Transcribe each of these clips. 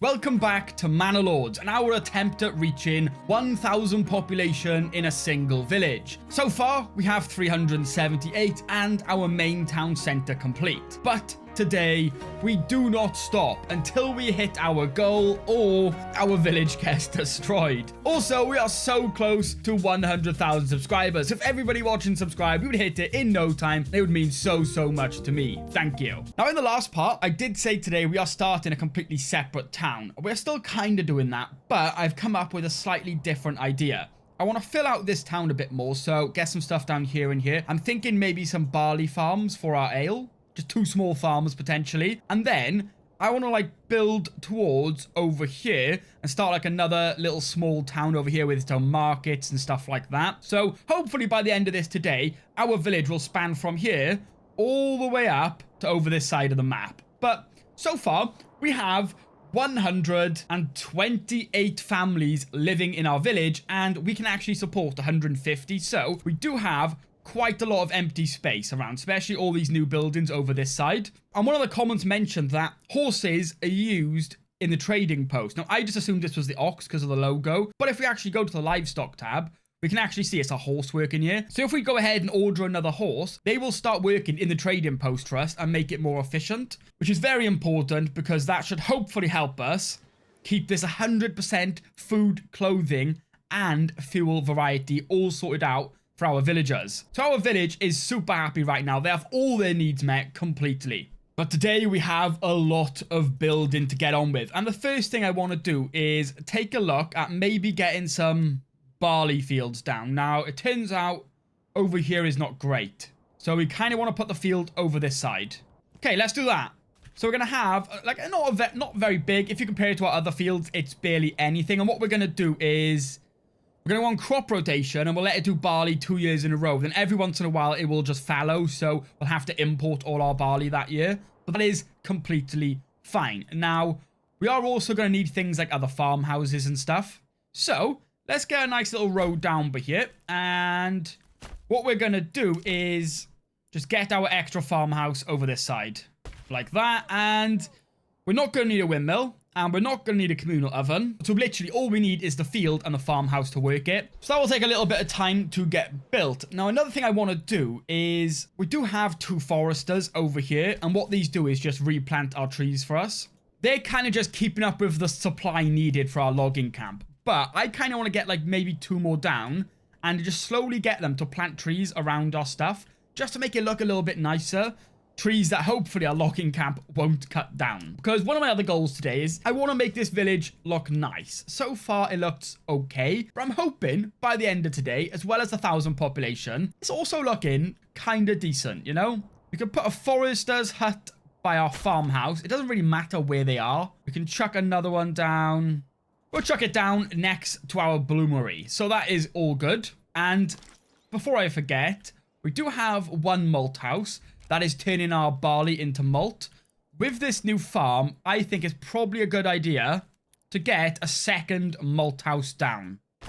Welcome back to Manor Lords and our attempt at reaching 1,000 population in a single village. So far, we have 378 and our main town centre complete. But today, we do not stop until we hit our goal or our village gets destroyed. Also, we are so close to 100,000 subscribers. If everybody watching subscribe, we would hit it in no time. It would mean so much to me. Thank you. Now, in the last part, I did say today we are starting a completely separate town. We're still kind of doing that, but I've come up with a slightly different idea. I want to fill out this town a bit more, so get some stuff down here and here. I'm thinking maybe some barley farms for our ale. Just 2 small farms potentially. And then I want to like build towards over here and start like another little small town over here with its own markets and stuff like that. So hopefully by the end of this today, our village will span from here all the way up to over this side of the map. But so far we have 128 families living in our village, and we can actually support 150. So we do have quite a lot of empty space around, especially all these new buildings over this side. And one of the comments mentioned that horses are used in the trading post. Now, I just assumed this was the ox because of the logo, but if we actually go to the livestock tab, we can actually see it's a horse working here. So if we go ahead and order another horse, they will start working in the trading post for us and make it more efficient, which is very important because that should hopefully help us keep this 100% food, clothing, and fuel variety all sorted out for our villagers. So our village is super happy right now. They have all their needs met completely. But today we have a lot of building to get on with. And the first thing I want to do is take a look at maybe getting some barley fields down. Now, it turns out over here is not great. So we kind of want to put the field over this side. Okay, let's do that. So we're going to have, like, not very big. If you compare it to our other fields, it's barely anything. And what we're going to do is we're going to go on crop rotation, and we'll let it do barley 2 years in a row. Then every once in a while, it will just fallow, so we'll have to import all our barley that year. But that is completely fine. Now, we are also going to need things like other farmhouses and stuff. So let's get a nice little road down by here. And what we're going to do is just get our extra farmhouse over this side. Like that. And we're not going to need a windmill. And we're not going to need a communal oven. So literally all we need is the field and the farmhouse to work it. So that will take a little bit of time to get built. Now, another thing I want to do is we do have 2 foresters over here. And what these do is just replant our trees for us. They're kind of just keeping up with the supply needed for our logging camp. But I kind of want to get like maybe 2 more down and just slowly get them to plant trees around our stuff just to make it look a little bit nicer. Trees that hopefully our logging camp won't cut down. Because one of my other goals today is I want to make this village look nice. So far it looks okay, but I'm hoping by the end of today, as well as 1,000 population, it's also looking kind of decent, you know? We could put a forester's hut by our farmhouse. It doesn't really matter where they are. We can chuck another one down. We'll chuck it down next to our bloomery. So that is all good. And before I forget, we do have 1 malt house that is turning our barley into malt. With this new farm, I think it's probably a good idea to get a second malt house down. So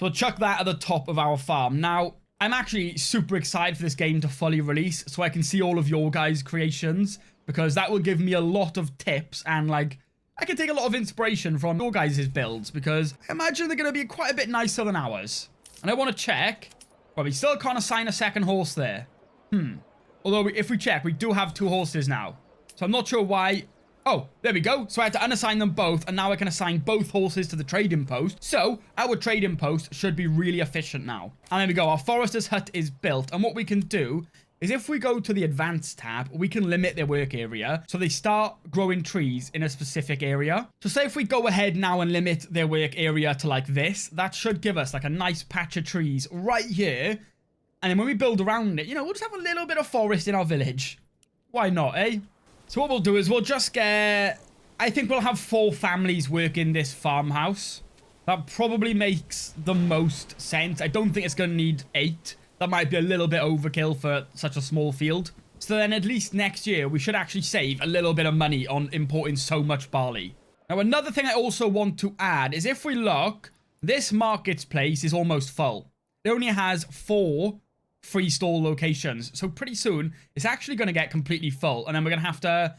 we'll chuck that at the top of our farm. Now, I'm actually super excited for this game to fully release so I can see all of your guys' creations, because that will give me a lot of tips and like I can take a lot of inspiration from your guys' builds, because I imagine they're going to be quite a bit nicer than ours. And I want to check. Well, we still can't assign a second horse there. Although, if we check, we do have 2 horses now. So I'm not sure why. Oh, there we go. So I had to unassign them both, and now I can assign both horses to the trading post. So our trading post should be really efficient now. And there we go. Our forester's hut is built. And what we can do is if we go to the advanced tab, we can limit their work area. So they start growing trees in a specific area. So say if we go ahead now and limit their work area to like this, that should give us like a nice patch of trees right here. And then when we build around it, you know, we'll just have a little bit of forest in our village. Why not, eh? So what we'll do is we'll just get... I think we'll have 4 families work in this farmhouse. That probably makes the most sense. I don't think it's going to need 8. That might be a little bit overkill for such a small field. So then at least next year, we should actually save a little bit of money on importing so much barley. Now, another thing I also want to add is if we look, this marketplace is almost full. It only has 4 free stall locations. So pretty soon, it's actually going to get completely full. And then we're going to have to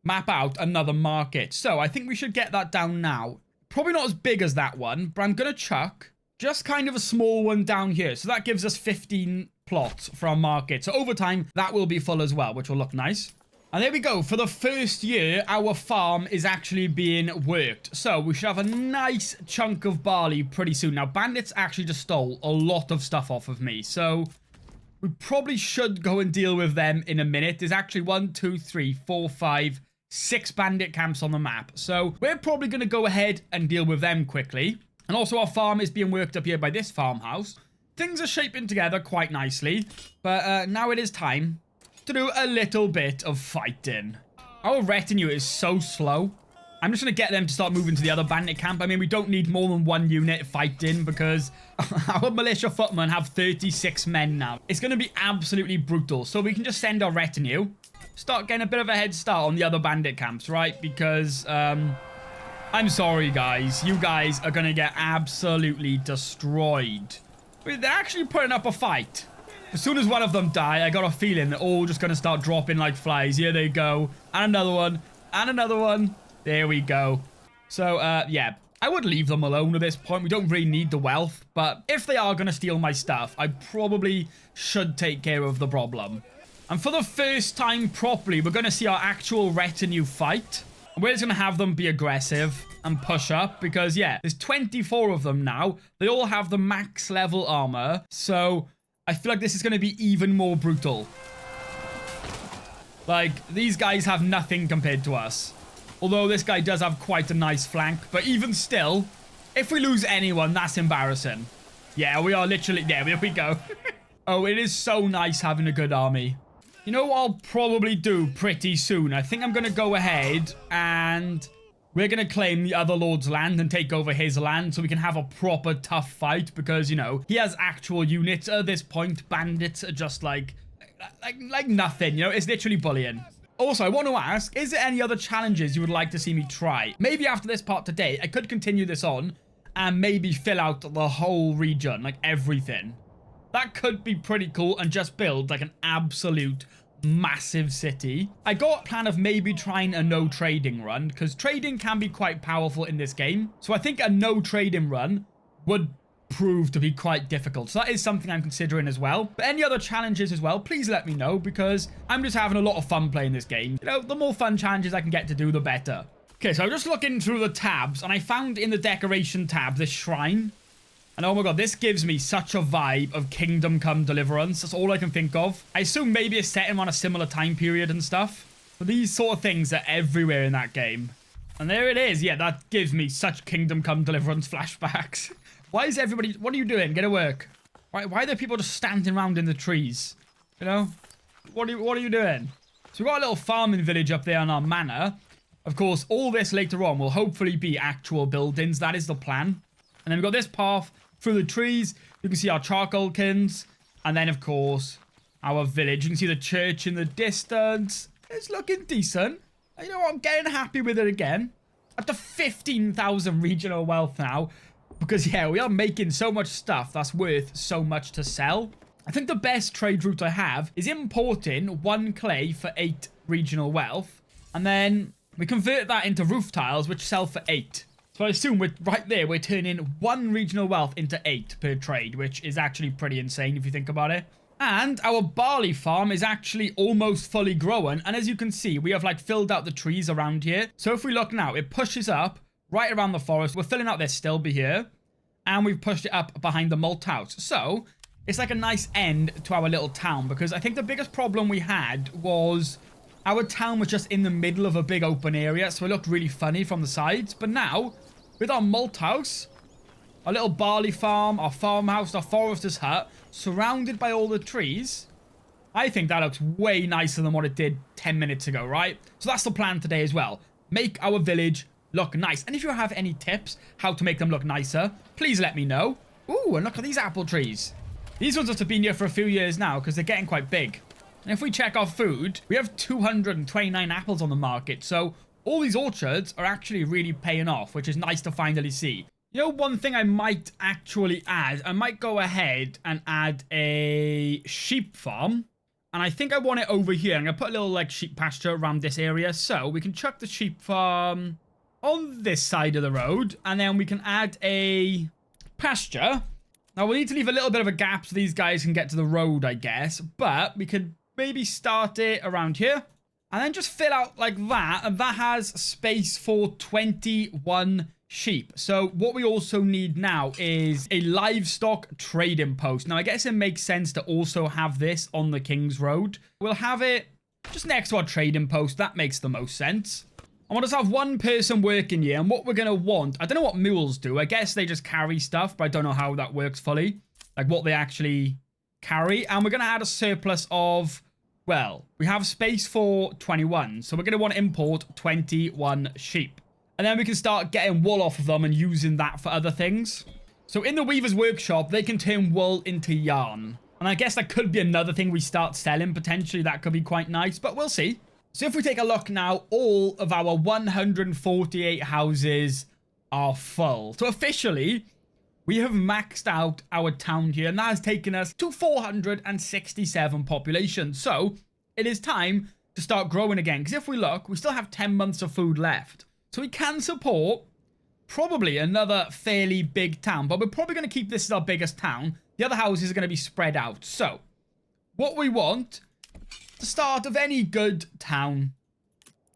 map out another market. So I think we should get that down now. Probably not as big as that one, but I'm going to chuck just kind of a small one down here. So that gives us 15 plots for our market. So over time, that will be full as well, which will look nice. And there we go. For the first year, our farm is actually being worked. So we should have a nice chunk of barley pretty soon. Now, bandits actually just stole a lot of stuff off of me. So we probably should go and deal with them in a minute. There's actually 1, 2, 3, 4, 5, 6 bandit camps on the map. So we're probably going to go ahead and deal with them quickly. And also our farm is being worked up here by this farmhouse. Things are shaping together quite nicely. But now it is time to do a little bit of fighting. Our retinue is so slow. I'm just going to get them to start moving to the other bandit camp. I mean, we don't need more than 1 unit fighting because our militia footmen have 36 men now. It's going to be absolutely brutal. So we can just send our retinue, start getting a bit of a head start on the other bandit camps, right? Because, I'm sorry, guys. You guys are going to get absolutely destroyed. They're actually putting up a fight. As soon as one of them die, I got a feeling they're all just going to start dropping like flies. Here they go. And another one. And another one. There we go. So, yeah. I would leave them alone at this point. We don't really need the wealth. But if they are going to steal my stuff, I probably should take care of the problem. And for the first time properly, we're going to see our actual retinue fight. And we're just going to have them be aggressive and push up. Because, yeah, there's 24 of them now. They all have the max level armor. So I feel like this is going to be even more brutal. Like, these guys have nothing compared to us. Although this guy does have quite a nice flank. But even still, if we lose anyone, that's embarrassing. Yeah, we are literally... There we go. Oh, it is so nice having a good army. You know what I'll probably do pretty soon? I think I'm going to go ahead and we're going to claim the other lord's land and take over his land so we can have a proper tough fight because, you know, he has actual units at this point. Bandits are just like nothing, you know? It's literally bullying. Also, I want to ask, is there any other challenges you would like to see me try? Maybe after this part today, I could continue this on and maybe fill out the whole region, like everything. That could be pretty cool and just build like an absolute massive city. I got a plan of maybe trying a no trading run because trading can be quite powerful in this game. So I think a no trading run would prove to be quite difficult. So that is something I'm considering as well. But any other challenges as well, please let me know because I'm just having a lot of fun playing this game. You know, the more fun challenges I can get to do, the better. Okay, so I'm just looking through the tabs and I found in the decoration tab this shrine. And oh my god, this gives me such a vibe of Kingdom Come Deliverance. That's all I can think of. I assume maybe it's set in on a similar time period and stuff. But these sort of things are everywhere in that game. And there it is. Yeah, that gives me such Kingdom Come Deliverance flashbacks. Why is everybody... What are you doing? Get to work. Why are there people just standing around in the trees? You know? What are you doing? So we've got a little farming village up there on our manor. Of course, all this later on will hopefully be actual buildings. That is the plan. And then we've got this path through the trees. You can see our charcoal kilns. And then, of course, our village. You can see the church in the distance. It's looking decent. You know what? I'm getting happy with it again. Up to 15,000 regional wealth now. Because, yeah, we are making so much stuff that's worth so much to sell. I think the best trade route I have is importing 1 clay for 8 regional wealth. And then we convert that into roof tiles, which sell for 8. So I assume right there, we're turning 1 regional wealth into 8 per trade, which is actually pretty insane if you think about it. And our barley farm is actually almost fully grown. And as you can see, we have like filled out the trees around here. So if we look now, it pushes up right around the forest. We're filling out this stillby here. And we've pushed it up behind the malt house. So it's like a nice end to our little town. Because I think the biggest problem we had was our town was just in the middle of a big open area. So it looked really funny from the sides. But now, with our malt house, our little barley farm, our farmhouse, our forester's hut, surrounded by all the trees, I think that looks way nicer than what it did 10 minutes ago, right? So that's the plan today as well. Make our village look nice. And if you have any tips how to make them look nicer, please let me know. Ooh, and look at these apple trees. These ones must have been here for a few years now because they're getting quite big. And if we check our food, we have 229 apples on the market. So all these orchards are actually really paying off, which is nice to finally see. You know, one thing I might actually add, I might go ahead and add a sheep farm And I think I want it over here. I'm going to put a little, like, sheep pasture around this area. So we can chuck the sheep farm on this side of the road. And then we can add a pasture. Now, we'll need to leave a little bit of a gap so these guys can get to the road, I guess. But we could maybe start it around here. And then just fill out like that. And that has space for 21 sheep. So what we also need now is a livestock trading post. Now, I guess it makes sense to also have this on the King's Road. We'll have it just next to our trading post. That makes the most sense. I want us to have one person working here. And what we're going to want, I don't know what mules do. I guess they just carry stuff, but I don't know how that works fully. Like what they actually carry. And we're going to add a surplus of, well, we have space for 21. So we're going to want to import 21 sheep. And then we can start getting wool off of them and using that for other things. So in the Weaver's Workshop, they can turn wool into yarn. And I guess that could be another thing we start selling, potentially. That could be quite nice, but we'll see. So if we take a look now, all of our 148 houses are full. So officially, we have maxed out our town here. And that has taken us to 467 population. So it is time to start growing again. Because if we look, we still have 10 months of food left. So we can support probably another fairly big town. But we're probably going to keep this as our biggest town. The other houses are going to be spread out. So what we want, the start of any good town,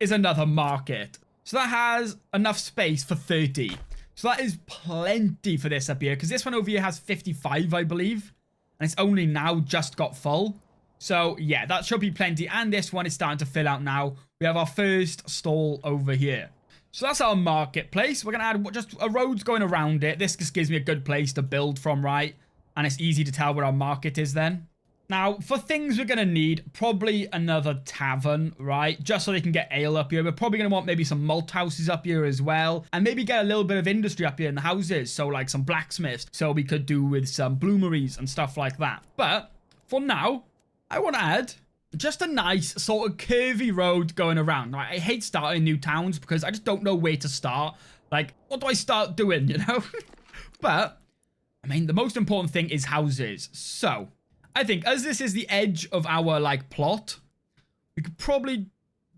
is another market. So that has enough space for 30. So that is plenty for this up here. Because this one over here has 55, I believe. And it's only now just got full. So yeah, that should be plenty. And this one is starting to fill out now. We have our first stall over here. So that's our marketplace. We're going to add just a road going around it. This just gives me a good place to build from, right? And it's easy to tell where our market is then. Now, for things we're going to need, probably another tavern, right? Just so they can get ale up here. We're probably going to want maybe some malt houses up here as well. And maybe get a little bit of industry up here in the houses. So like some blacksmiths. So we could do with some bloomeries and stuff like that. But for now, I want to add just a nice sort of curvy road going around. Right? I hate starting new towns because I just don't know where to start. Like, what do I start doing, you know? But, I mean, the most important thing is houses. So, I think as this is the edge of our, like, plot, we could probably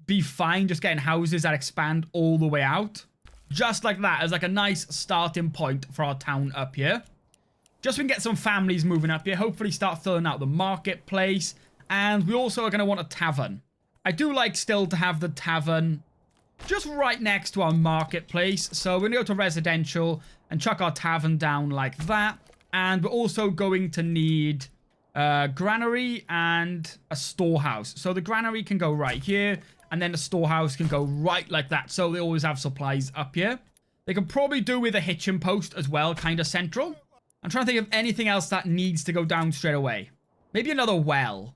be fine just getting houses that expand all the way out. Just like that, as like a nice starting point for our town up here. Just so we can get some families moving up here. Hopefully start filling out the marketplace. And we also are going to want a tavern. I do like still to have the tavern just right next to our marketplace. So we're going to go to residential and chuck our tavern down like that. And we're also going to need a granary and a storehouse. So the granary can go right here. And then the storehouse can go right like that. So they always have supplies up here. They can probably do with a hitching post as well, kind of central. I'm trying to think of anything else that needs to go down straight away. Maybe another well.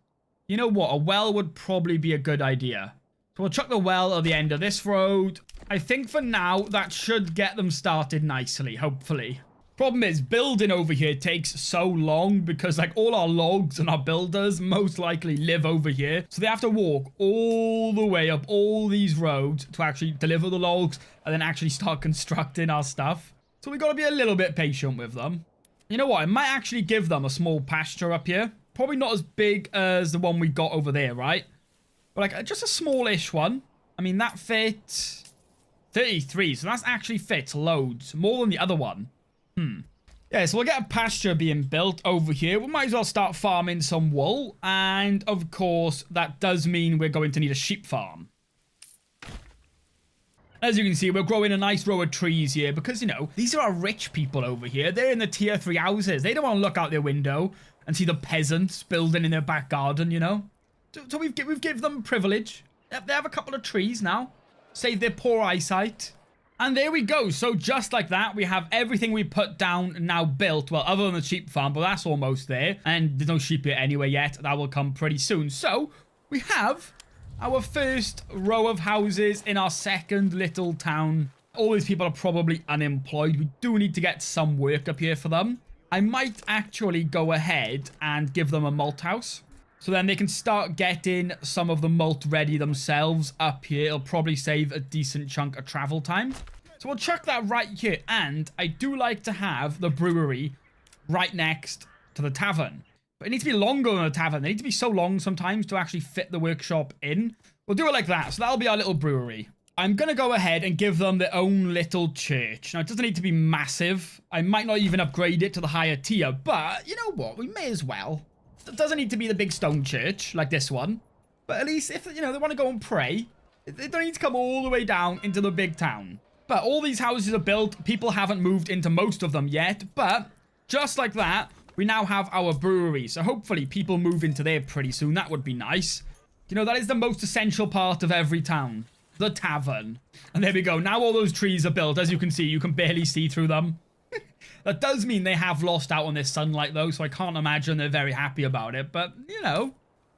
You know what? A well would probably be a good idea. So we'll chuck the well at the end of this road. I think for now, that should get them started nicely, hopefully. Problem is, building over here takes so long because, like, all our logs and our builders most likely live over here. So they have to walk all the way up all these roads to actually deliver the logs and then actually start constructing our stuff. So we got to be a little bit patient with them. You know what? I might actually give them a small pasture up here. Probably not as big as the one we got over there, right? But like just a smallish one. I mean, that fits 33. So that's actually fits loads. More than the other one. Yeah, so we'll get a pasture being built over here. We might as well start farming some wool. And of course, that does mean we're going to need a sheep farm. As you can see, we're growing a nice row of trees here because, you know, these are our rich people over here. They're in the tier 3 houses. They don't want to look out their window and see the peasants building in their back garden, you know? So we've given them privilege. They have a couple of trees now. Save their poor eyesight. And there we go. So just like that, we have everything we put down now built. Well, other than the sheep farm, but that's almost there. And there's no sheep here anyway yet. That will come pretty soon. So we have our first row of houses in our second little town. All these people are probably unemployed. We do need to get some work up here for them. I might actually go ahead and give them a malt house. So then they can start getting some of the malt ready themselves up here. It'll probably save a decent chunk of travel time. So we'll chuck that right here. And I do like to have the brewery right next to the tavern. But it needs to be longer than a tavern. They need to be so long sometimes to actually fit the workshop in. We'll do it like that. So that'll be our little brewery. I'm going to go ahead and give them their own little church. Now, it doesn't need to be massive. I might not even upgrade it to the higher tier, but you know what? We may as well. It doesn't need to be the big stone church like this one. But at least if, they want to go and pray, they don't need to come all the way down into the big town. But all these houses are built. People haven't moved into most of them yet. But just like that, we now have our brewery. So hopefully people move into there pretty soon. That would be nice. That is the most essential part of every town. The tavern. And there we go. Now all those trees are built. As you can see, you can barely see through them. That does mean they have lost out on this sunlight, though, so I can't imagine they're very happy about it. But,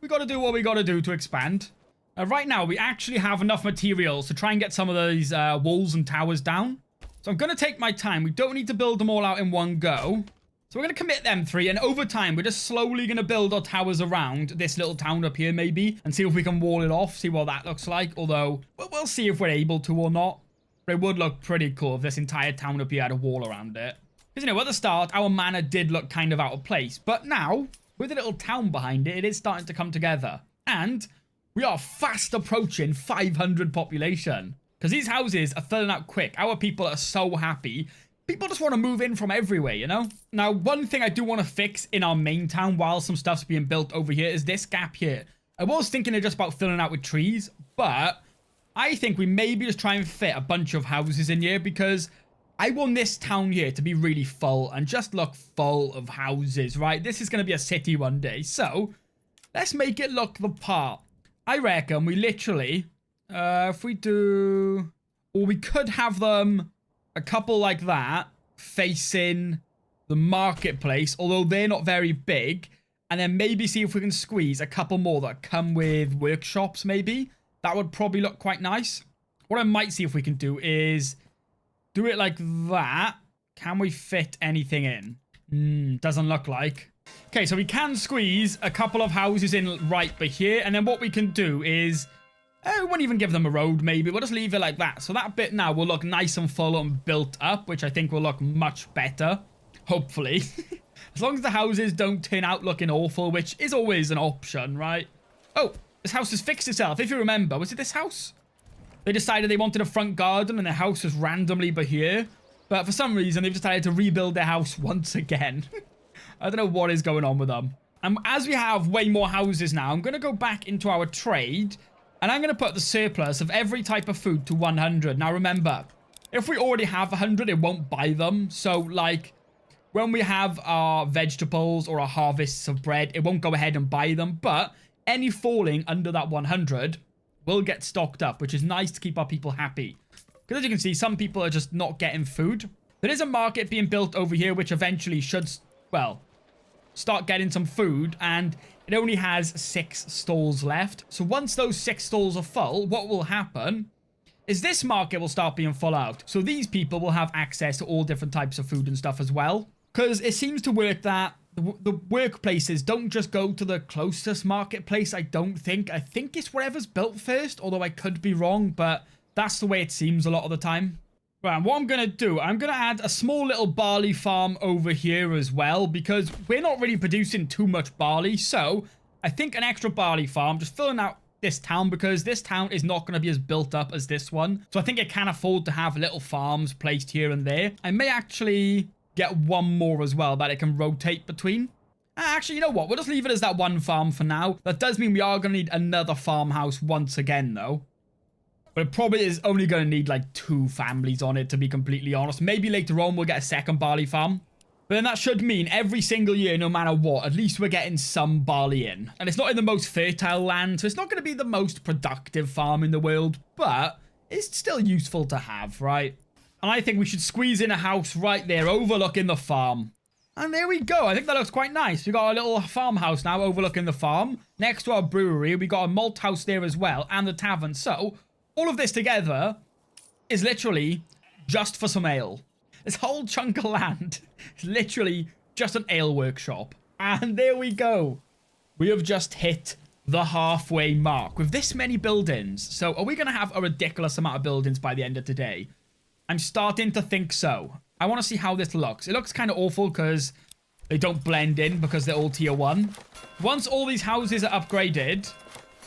we got to do what we got to do to expand. Right now, we actually have enough materials to try and get some of these walls and towers down. So I'm going to take my time. We don't need to build them all out in one go. So we're going to commit them 3, and over time, we're just slowly going to build our towers around this little town up here, maybe, and see if we can wall it off, see what that looks like. Although, we'll see if we're able to or not. But it would look pretty cool if this entire town up here had a wall around it. Because, at the start, our manor did look kind of out of place. But now, with a little town behind it, it is starting to come together. And we are fast approaching 500 population. Because these houses are filling out quick. Our people are so happy. People just want to move in from everywhere, Now, one thing I do want to fix in our main town while some stuff's being built over here is this gap here. I was thinking of just about filling out with trees, but I think we maybe just try and fit a bunch of houses in here because I want this town here to be really full and just look full of houses, right? This is going to be a city one day, so let's make it look the part. I reckon we literally, if we do, or we could have them a couple like that facing the marketplace, although they're not very big, and then maybe see if we can squeeze a couple more that come with workshops, maybe. That would probably look quite nice. What I might see if we can do is do it like that. Can we fit anything in? Doesn't look like. Okay, so we can squeeze a couple of houses in right by here, and then what we can do is we won't even give them a road, maybe. We'll just leave it like that. So that bit now will look nice and full and built up, which I think will look much better. Hopefully. As long as the houses don't turn out looking awful, which is always an option, right? Oh, this house has fixed itself. If you remember, was it this house? They decided they wanted a front garden and their house was randomly by here. But for some reason, they've decided to rebuild their house once again. I don't know what is going on with them. And as we have way more houses now, I'm going to go back into our trade. And I'm going to put the surplus of every type of food to 100. Now remember, if we already have 100, it won't buy them. So like when we have our vegetables or our harvests of bread, it won't go ahead and buy them. But any falling under that 100 will get stocked up, which is nice to keep our people happy. Because as you can see, some people are just not getting food. There is a market being built over here, which eventually should, well, start getting some food, and it only has 6 stalls left. So once those 6 stalls are full, what will happen is this market will start being full out. So these people will have access to all different types of food and stuff as well. Because it seems to work that the workplaces don't just go to the closest marketplace, I don't think. I think it's wherever's built first, although I could be wrong, but that's the way it seems a lot of the time. Right, and what I'm going to do, I'm going to add a small little barley farm over here as well, because we're not really producing too much barley. So I think an extra barley farm, just filling out this town, because this town is not going to be as built up as this one. So I think it can afford to have little farms placed here and there. I may actually get one more as well that it can rotate between. Actually, you know what? We'll just leave it as that one farm for now. That does mean we are going to need another farmhouse once again, though. But it probably is only going to need like 2 families on it, to be completely honest. Maybe later on we'll get a second barley farm. But then that should mean every single year, no matter what, at least we're getting some barley in. And it's not in the most fertile land, so it's not going to be the most productive farm in the world. But it's still useful to have, right? And I think we should squeeze in a house right there overlooking the farm. And there we go. I think that looks quite nice. We got a little farmhouse now overlooking the farm. Next to our brewery, we got a malt house there as well, and the tavern. So all of this together is literally just for some ale. This whole chunk of land is literally just an ale workshop. And there we go. We have just hit the halfway mark with this many buildings. So are we going to have a ridiculous amount of buildings by the end of today? I'm starting to think so. I want to see how this looks. It looks kind of awful because they don't blend in because they're all tier 1. Once all these houses are upgraded,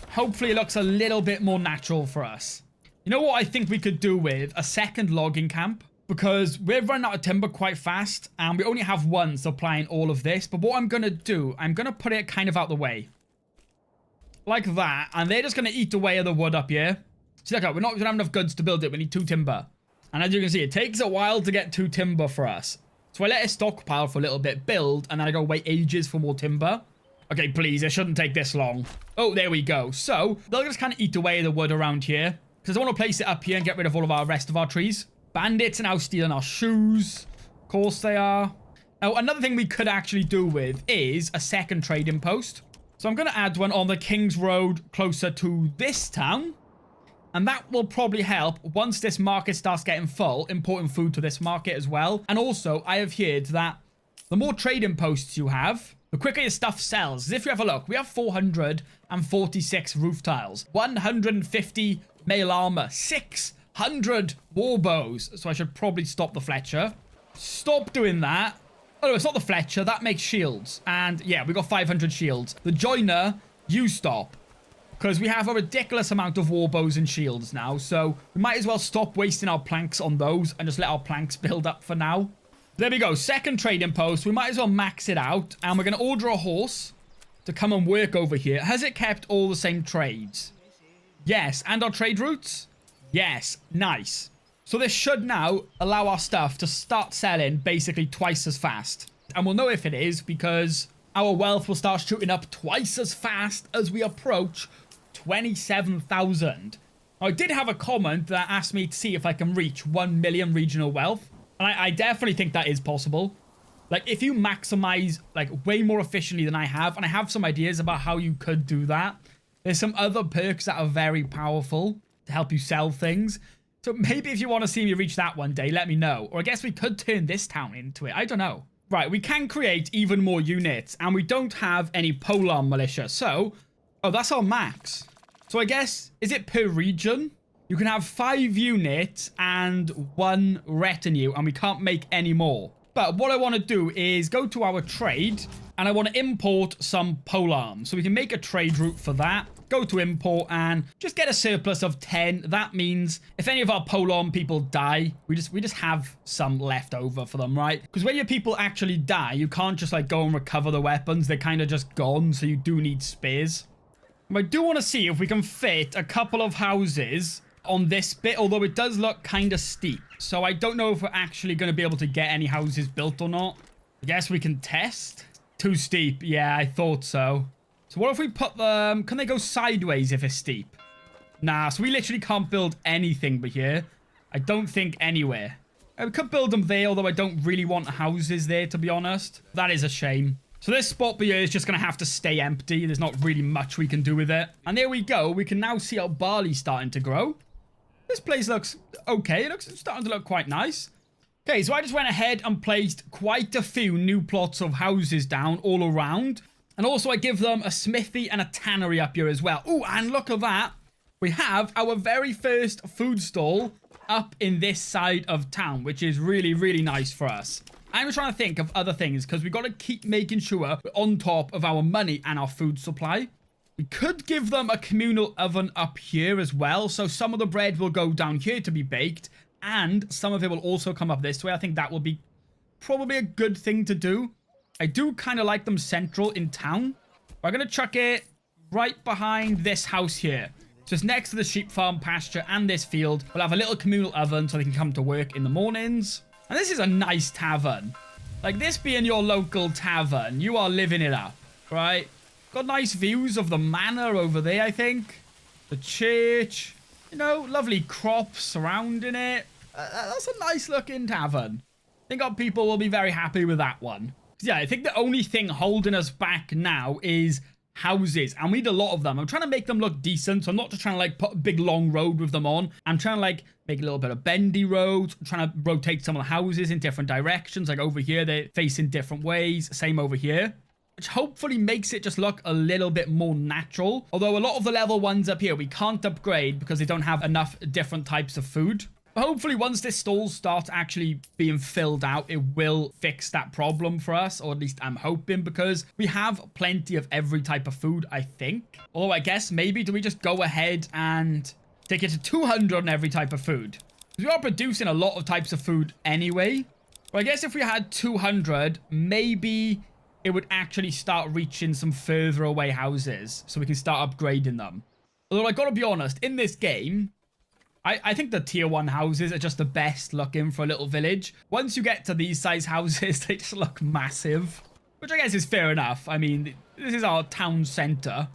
hopefully it looks a little bit more natural for us. You know what I think we could do with a second logging camp? Because we're running out of timber quite fast, and we only have one supplying all of this. But what I'm going to do, I'm going to put it kind of out the way. Like that, and they're just going to eat away at the wood up here. See, look, we're not going to have enough goods to build it. We need 2 timber. And as you can see, it takes a while to get 2 timber for us. So I let it stockpile for a little bit, build, and then I go wait ages for more timber. Okay, please, it shouldn't take this long. Oh, there we go. So they'll just kind of eat away the wood around here. Because I want to place it up here and get rid of all of our rest of our trees. Bandits are now stealing our shoes. Of course they are. Now, another thing we could actually do with is a second trading post. So I'm going to add one on the King's Road closer to this town. And that will probably help once this market starts getting full, importing food to this market as well. And also, I have heard that the more trading posts you have, the quicker your stuff sells. Because if you have a look, we have 446 roof tiles, 150 mail armor, 600 war bows. So I should probably stop the Fletcher. Stop doing that. Oh, no, it's not the Fletcher. That makes shields. And yeah, we got 500 shields. The Joiner, you stop. Because we have a ridiculous amount of war bows and shields now. So we might as well stop wasting our planks on those and just let our planks build up for now. There we go. Second trading post. We might as well max it out. And we're going to order a horse to come and work over here. Has it kept all the same trades? Yes. And our trade routes? Yes. Nice. So this should now allow our stuff to start selling basically twice as fast. And we'll know if it is because our wealth will start shooting up twice as fast as we approach 27,000. I did have a comment that asked me to see if I can reach 1 million regional wealth. And I definitely think that is possible. Like, if you maximize, like, way more efficiently than I have, and I have some ideas about how you could do that. There's some other perks that are very powerful to help you sell things. So maybe if you want to see me reach that one day, let me know. Or I guess we could turn this town into it. I don't know. Right, we can create even more units, and we don't have any polar militia. So, oh, that's our max. So I guess, is it per region? You can have 5 units and 1 retinue, and we can't make any more. But what I want to do is go to our trade, and I want to import some polearms. So we can make a trade route for that. Go to import and just get a surplus of 10. That means if any of our polearm people die, we just have some left over for them, right? Because when your people actually die, you can't just like go and recover the weapons. They're kind of just gone, so you do need spares. I do want to see if we can fit a couple of houses on this bit, although it does look kind of steep. So I don't know if we're actually going to be able to get any houses built or not. I guess we can test. Too steep. Yeah, I thought so. So what if we put them... Can they go sideways if it's steep? Nah, so we literally can't build anything but here. I don't think anywhere. We could build them there, although I don't really want houses there, to be honest. That is a shame. So this spot here is just going to have to stay empty. There's not really much we can do with it. And there we go. We can now see our barley starting to grow. This place looks okay. It's starting to look quite nice. Okay, so I just went ahead and placed quite a few new plots of houses down all around. And also I give them a smithy and a tannery up here as well. Oh, and look at that. We have our very first food stall up in this side of town, which is really, really nice for us. I'm trying to think of other things because we've got to keep making sure we're on top of our money and our food supply. We could give them a communal oven up here as well. So some of the bread will go down here to be baked and some of it will also come up this way. I think that will be probably a good thing to do. I do kind of like them central in town. We're going to chuck it right behind this house here. Just next to the sheep farm pasture and this field. We'll have a little communal oven so they can come to work in the mornings. And this is a nice tavern. Like this being your local tavern, you are living it up, right? Got nice views of the manor over there, I think. The church. You know, lovely crops surrounding it. That's a nice looking tavern. I think our people will be very happy with that one. Yeah, I think the only thing holding us back now is houses. And we need a lot of them. I'm trying to make them look decent. So I'm not just trying to like put a big long road with them on. I'm trying to like make a little bit of bendy roads. I'm trying to rotate some of the houses in different directions. Like over here, they face in different ways. Same over here. Which hopefully makes it just look a little bit more natural. Although a lot of the level 1s up here, we can't upgrade because they don't have enough different types of food. But hopefully once this stall starts actually being filled out, it will fix that problem for us, or at least I'm hoping, because we have plenty of every type of food, I think. Although I guess maybe do we just go ahead and take it to 200 on every type of food? Because we are producing a lot of types of food anyway. But I guess if we had 200, maybe it would actually start reaching some further away houses so we can start upgrading them. Although I gotta be honest, in this game, I think the tier 1 houses are just the best looking for a little village. Once you get to these size houses, they just look massive. Which I guess is fair enough. I mean, this is our town center.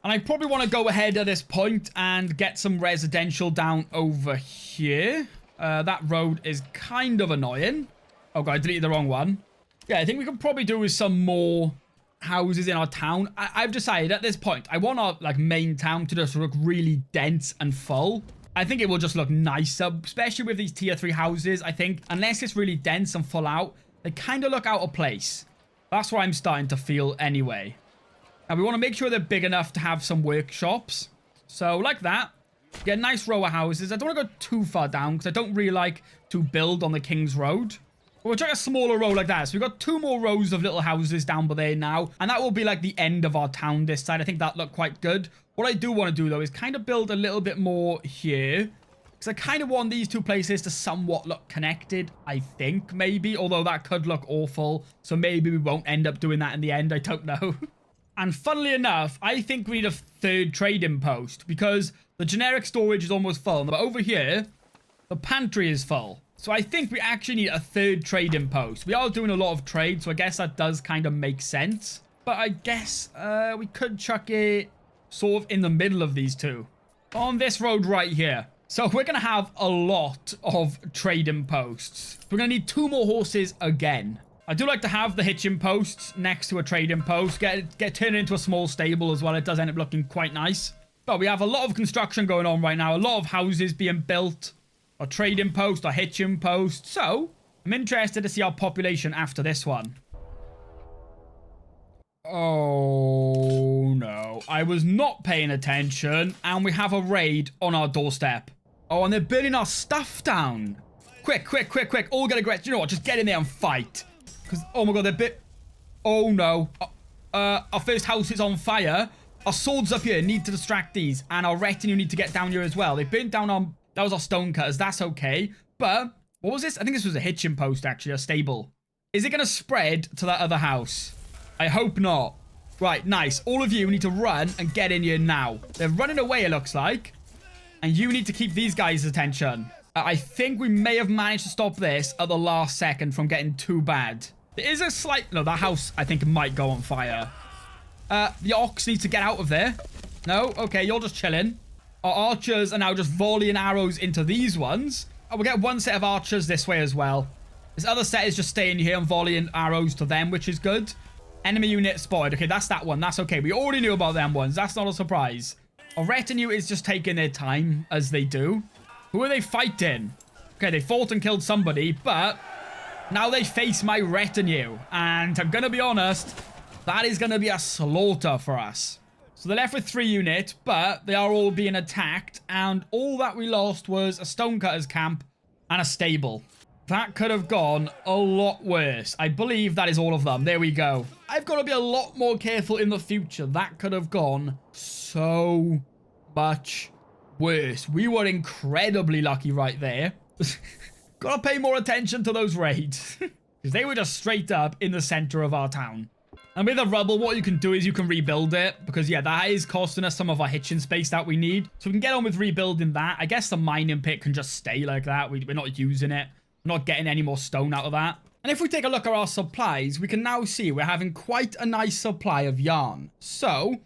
And I probably want to go ahead at this point and get some residential down over here. That road is kind of annoying. Oh god, I deleted the wrong one. Yeah, I think we could probably do with some more houses in our town. I've decided at this point, I want our main town to just look really dense and full. I think it will just look nicer, especially with these tier 3 houses. I think unless it's really dense and full out, they kind of look out of place. That's what I'm starting to feel anyway. And we want to make sure they're big enough to have some workshops. So like that, get a nice row of houses. I don't want to go too far down because I don't really like to build on the King's Road. We'll try a smaller row like that. So we've got 2 more rows of little houses down by there now. And that will be like the end of our town this side. I think that looked quite good. What I do want to do, though, is kind of build a little bit more here. Because I kind of want these 2 places to somewhat look connected, I think, maybe. Although that could look awful. So maybe we won't end up doing that in the end. I don't know. And funnily enough, I think we need a 3rd trading post. Because the generic storage is almost full. But over here, the pantry is full. So I think we actually need a 3rd trading post. We are doing a lot of trade, so I guess that does kind of make sense. But I guess we could chuck it sort of in the middle of these 2. On this road right here. So we're going to have a lot of trading posts. We're going to need 2 more horses again. I do like to have the hitching posts next to a trading post. Get turned into a small stable as well. It does end up looking quite nice. But we have a lot of construction going on right now. A lot of houses being built. A trading post, a hitching post. So I'm interested to see our population after this one. Oh no, I was not paying attention and we have a raid on our doorstep. Oh, and they're burning our stuff down. Quick, quick, quick, quick. All get aggressive. You know what? Just get in there and fight. Because, oh my god, oh no. Our first house is on fire. Our swords up here need to distract these. And our retinue need to get down here as well. They burnt down our... That was our stone cutters. That's okay. But, what was this? I think this was a hitching post, actually. A stable. Is it going to spread to that other house? I hope not. Right, nice. All of you need to run and get in here now. They're running away, it looks like. And you need to keep these guys' attention. I think we may have managed to stop this at the last second from getting too bad. There is a slight... No, that house, I think, might go on fire. The ox needs to get out of there. No? Okay, you're just chilling. Our archers are now just volleying arrows into these ones. Oh, we'll get 1 set of archers this way as well. This other set is just staying here and volleying arrows to them, which is good. Enemy unit spotted. Okay, that's that one. That's okay. We already knew about them ones. That's not a surprise. Our retinue is just taking their time, as they do. Who are they fighting? Okay, they fought and killed somebody, but now they face my retinue. And I'm going to be honest, that is going to be a slaughter for us. So they're left with 3 units, but they are all being attacked. And all that we lost was a stonecutter's camp and a stable. That could have gone a lot worse. I believe that is all of them. There we go. I've got to be a lot more careful in the future. That could have gone so much worse. We were incredibly lucky right there. Got to pay more attention to those raids. Because they were just straight up in the center of our town. And with the rubble, what you can do is you can rebuild it. Because, yeah, that is costing us some of our hitching space that we need. So we can get on with rebuilding that. I guess the mining pit can just stay like that. We're not using it. We're not getting any more stone out of that. And if we take a look at our supplies, we can now see we're having quite a nice supply of yarn. So,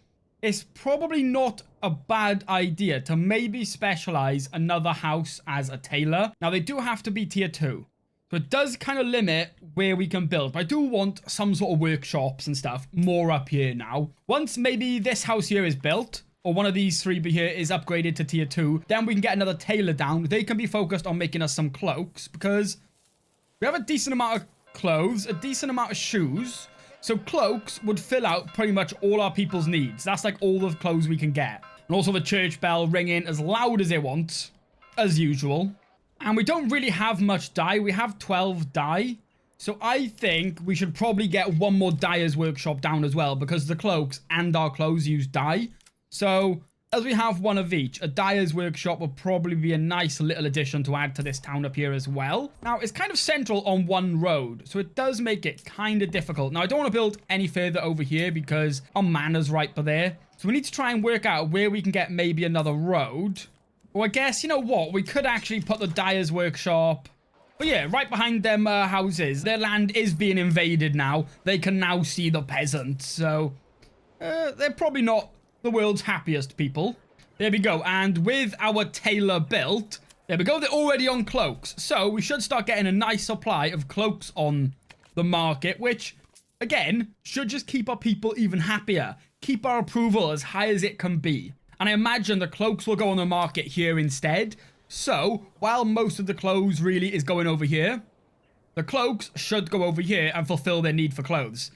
it's probably not a bad idea to maybe specialize another house as a tailor. Now, they do have to be tier 2. So it does kind of limit where we can build. But I do want some sort of workshops and stuff more up here now. Once maybe this house here is built, or one of these 3 here is upgraded to tier 2, then we can get another tailor down. They can be focused on making us some cloaks, because we have a decent amount of clothes, a decent amount of shoes. So cloaks would fill out pretty much all our people's needs. That's like all the clothes we can get. And also the church bell ringing as loud as it wants, as usual. And we don't really have much dye. We have 12 dye. So I think we should probably get one more dyer's workshop down as well, because the cloaks and our clothes use dye. So as we have one of each, a dyer's workshop will probably be a nice little addition to add to this town up here as well. Now, it's kind of central on one road, so it does make it kind of difficult. Now, I don't want to build any further over here because our manor's right by there. So we need to try and work out where we can get maybe another road. Or I guess, you know what? We could actually put the dyer's workshop... But yeah, right behind them houses. Their land is being invaded now. They can now see the peasants. So they're probably not the world's happiest people. There we go. And with our tailor built, there we go. They're already on cloaks. So we should start getting a nice supply of cloaks on the market, which, again, should just keep our people even happier. Keep our approval as high as it can be. And I imagine the cloaks will go on the market here instead. So, while most of the clothes really is going over here, the cloaks should go over here and fulfill their need for clothes.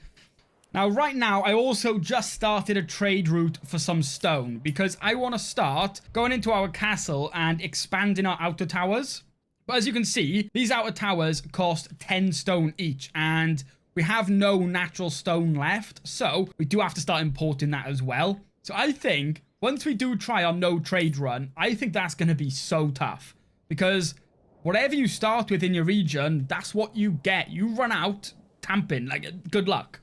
Now, right now, I also just started a trade route for some stone because I want to start going into our castle and expanding our outer towers. But as you can see, these outer towers cost 10 stone each, and we have no natural stone left, so we do have to start importing that as well. So I think... once we do try our no trade run, I think that's going to be so tough. Because whatever you start with in your region, that's what you get. You run out tamping. Like, good luck.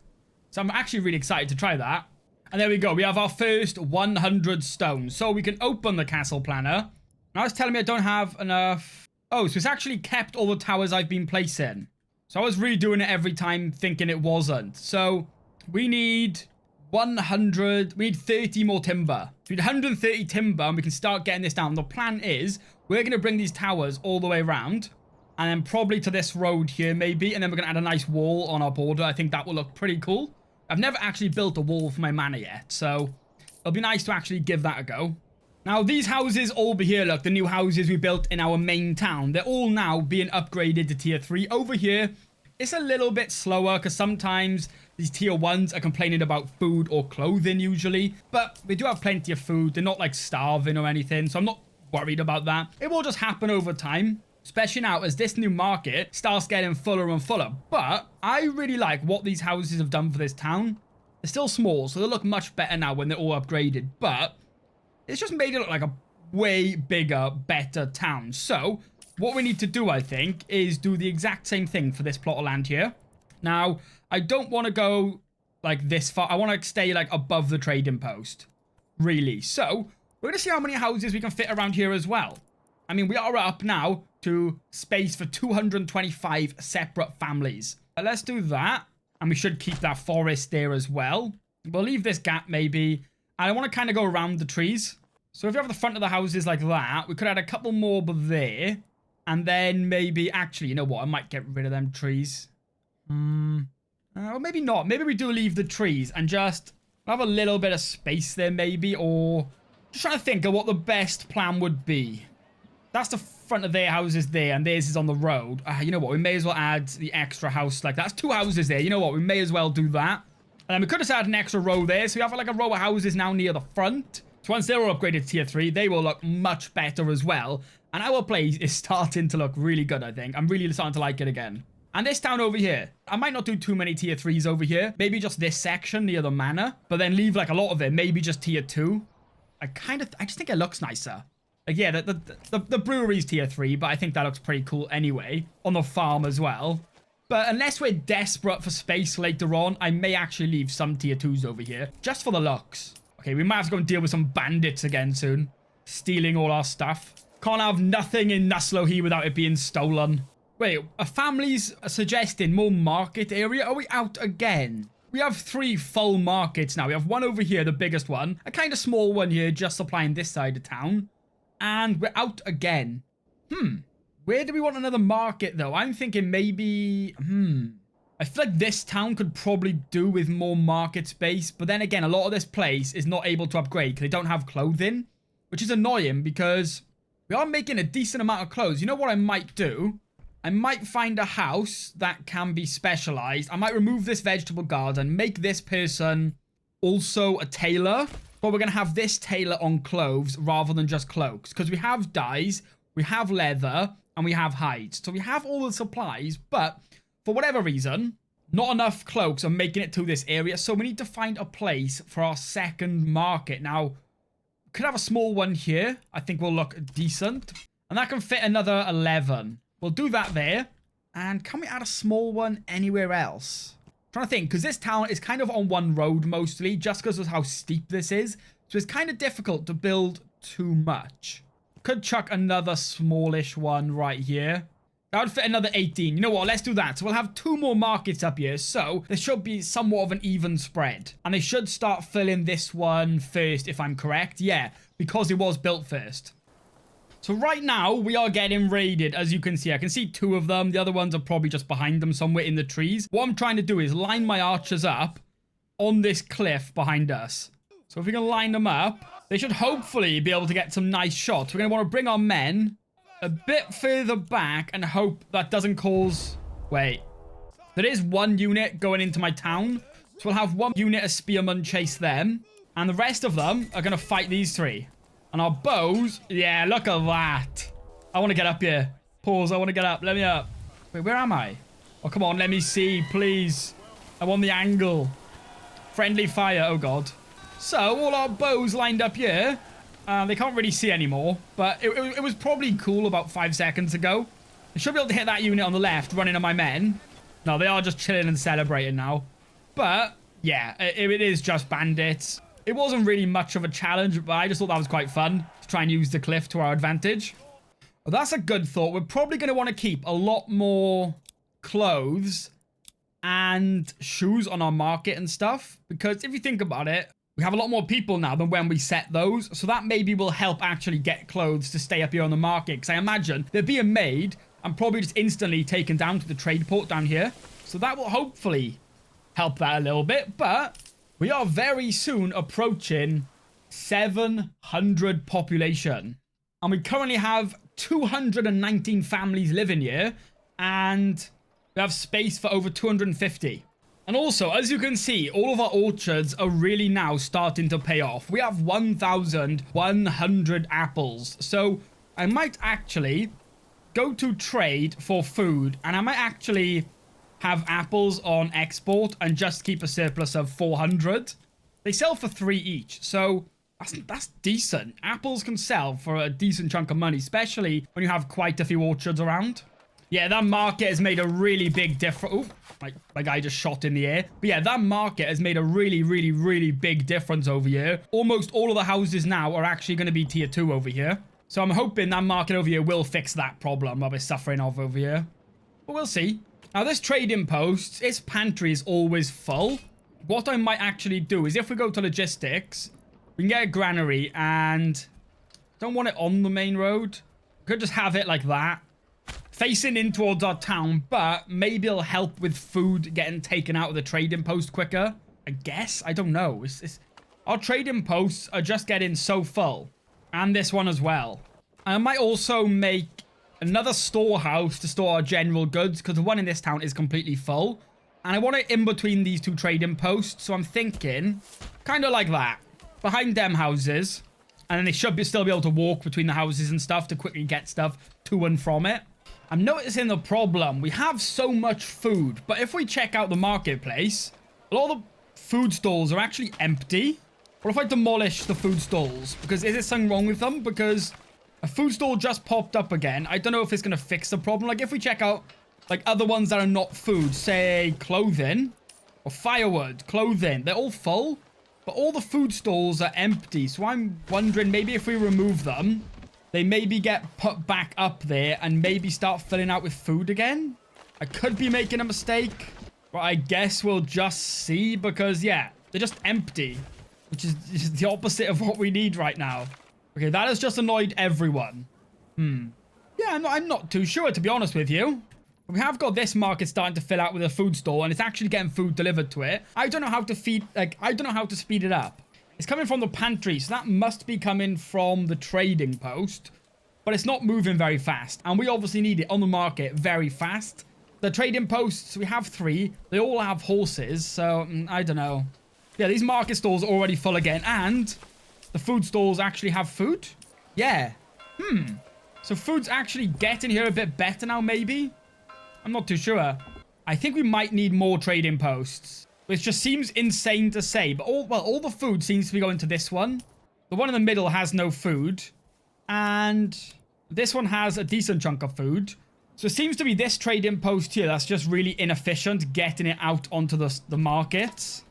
So I'm actually really excited to try that. And there we go. We have our first 100 stones. So we can open the castle planner. Now it's telling me I don't have enough. Oh, so it's actually kept all the towers I've been placing. So I was redoing it every time thinking it wasn't. So we need... 100, we need 30 more timber. We need 130 timber and we can start getting this down. The plan is we're going to bring these towers all the way around and then probably to this road here maybe, and then we're going to add a nice wall on our border. I think that will look pretty cool. I've never actually built a wall for my manor yet, so it'll be nice to actually give that a go. Now these houses over here, look, the new houses we built in our main town, they're all now being upgraded to tier 3. Over here, it's a little bit slower because sometimes these tier 1s are complaining about food or clothing usually. But we do have plenty of food. They're not like starving or anything. So I'm not worried about that. It will just happen over time. Especially now as this new market starts getting fuller and fuller. But I really like what these houses have done for this town. They're still small, so they look much better now when they're all upgraded. But it's just made it look like a way bigger, better town. So what we need to do, I think, is do the exact same thing for this plot of land here. Now, I don't want to go like this far. I want to stay like above the trading post, really. So we're going to see how many houses we can fit around here as well. I mean, we are up now to space for 225 separate families. But let's do that. And we should keep that forest there as well. We'll leave this gap maybe. And I want to kind of go around the trees. So if you have the front of the houses like that, we could add a couple more there. And then maybe, actually, you know what? I might get rid of them trees. Or maybe not. Maybe we do leave the trees and just have a little bit of space there maybe. Or just trying to think of what the best plan would be. That's the front of their houses there and theirs is on the road. You know what? We may as well add the extra house like that. That's 2 houses there. You know what? We may as well do that. And then we could just add an extra row there. So we have like a row of houses now near the front. So once they're all upgraded to tier 3, they will look much better as well. And our place is starting to look really good, I think. I'm really starting to like it again. And this town over here, I might not do too many tier 3s over here. Maybe just this section near the manor. But then leave like a lot of it. Maybe just tier 2. I just think it looks nicer. Like, yeah, the brewery's tier 3, but I think that looks pretty cool anyway. On the farm as well. But unless we're desperate for space later on, I may actually leave some tier 2s over here. Just for the looks. Okay, we might have to go and deal with some bandits again soon. Stealing all our stuff. Can't have nothing in Nuslohe without it being stolen. Wait, a family's suggesting more market area? Are we out again? We have 3 full markets now. We have one over here, the biggest one. A kind of small one here, just supplying this side of town. And we're out again. Where do we want another market, though? I'm thinking maybe... I feel like this town could probably do with more market space. But then again, a lot of this place is not able to upgrade because they don't have clothing. Which is annoying because we are making a decent amount of clothes. You know what I might do? I might find a house that can be specialized. I might remove this vegetable garden, make this person also a tailor. But we're going to have this tailor on clothes rather than just cloaks. Because we have dyes, we have leather, and we have hides. So we have all the supplies, but for whatever reason, not enough cloaks are making it to this area. So we need to find a place for our second market. Now, could have a small one here. I think will look decent. And that can fit another 11. We'll do that there. And can we add a small one anywhere else? I'm trying to think, because this town is kind of on one road mostly, just because of how steep this is. So it's kind of difficult to build too much. Could chuck another smallish one right here. That would fit another 18. You know what? Let's do that. So we'll have 2 more markets up here. So there should be somewhat of an even spread. And they should start filling this one first, if I'm correct. Yeah, because it was built first. So right now, we are getting raided, as you can see. I can see 2 of them. The other ones are probably just behind them somewhere in the trees. What I'm trying to do is line my archers up on this cliff behind us. So if we can line them up, they should hopefully be able to get some nice shots. We're going to want to bring our men a bit further back and hope that doesn't cause... Wait. There is 1 unit going into my town. So we'll have 1 unit of spearmen chase them. And the rest of them are going to fight these 3. And our bows... Yeah, look at that. I want to get up here. Pause, I want to get up. Let me up. Wait, where am I? Oh, come on, let me see, please. I want the angle. Friendly fire, oh god. So, all our bows lined up here. They can't really see anymore, but it was probably cool about 5 seconds ago. I should be able to hit that unit on the left, running on my men. No, they are just chilling and celebrating now. But, yeah, it is just bandits. It wasn't really much of a challenge, but I just thought that was quite fun to try and use the cliff to our advantage. Well, that's a good thought. We're probably going to want to keep a lot more clothes and shoes on our market and stuff, because if you think about it, we have a lot more people now than when we set those. So that maybe will help actually get clothes to stay up here on the market. Because I imagine they're being made and probably just instantly taken down to the trade port down here. So that will hopefully help that a little bit. But we are very soon approaching 700 population. And we currently have 219 families living here. And we have space for over 250. And also, as you can see, all of our orchards are really now starting to pay off. We have 1,100 apples. So I might actually go to trade for food. And I might actually have apples on export and just keep a surplus of 400. They sell for 3 each. So that's decent. Apples can sell for a decent chunk of money, especially when you have quite a few orchards around. Yeah, that market has made a really big difference. Oh, my guy just shot in the air. But yeah, that market has made a really, really, really big difference over here. Almost all of the houses now are actually going to be tier 2 over here. So I'm hoping that market over here will fix that problem that we're suffering of over here. But we'll see. Now, this trading post, its pantry is always full. What I might actually do is if we go to logistics, we can get a granary and... Don't want it on the main road. Could just have it like that. Facing in towards our town, but maybe it'll help with food getting taken out of the trading post quicker. I guess? I don't know. Our trading posts are just getting so full. And this one as well. I might also make another storehouse to store our general goods, because the one in this town is completely full. And I want it in between these 2 trading posts, so I'm thinking kind of like that. Behind them houses. And then they should still be able to walk between the houses and stuff to quickly get stuff to and from it. I'm noticing the problem. We have so much food, but if we check out the marketplace, a lot of the food stalls are actually empty. What if I demolish the food stalls? Because is there something wrong with them? Because a food stall just popped up again. I don't know if it's going to fix the problem. Like if we check out like other ones that are not food, say clothing or firewood, clothing, they're all full, but all the food stalls are empty. So I'm wondering maybe if we remove them, they maybe get put back up there and maybe start filling out with food again. I could be making a mistake, but I guess we'll just see because, yeah, they're just empty, which is the opposite of what we need right now. Okay, that has just annoyed everyone. Yeah, I'm not too sure, to be honest with you. We have got this market starting to fill out with a food store, and it's actually getting food delivered to it. I don't know how to I don't know how to speed it up. It's coming from the pantry, so that must be coming from the trading post. But it's not moving very fast. And we obviously need it on the market very fast. The trading posts, we have 3. They all have horses, so I don't know. Yeah, these market stalls are already full again. And the food stalls actually have food? Yeah. So food's actually getting here a bit better now, maybe? I'm not too sure. I think we might need more trading posts, which just seems insane to say. But all the food seems to be going to this one. The one in the middle has no food. And this one has a decent chunk of food. So it seems to be this trading post here that's just really inefficient, getting it out onto the market. So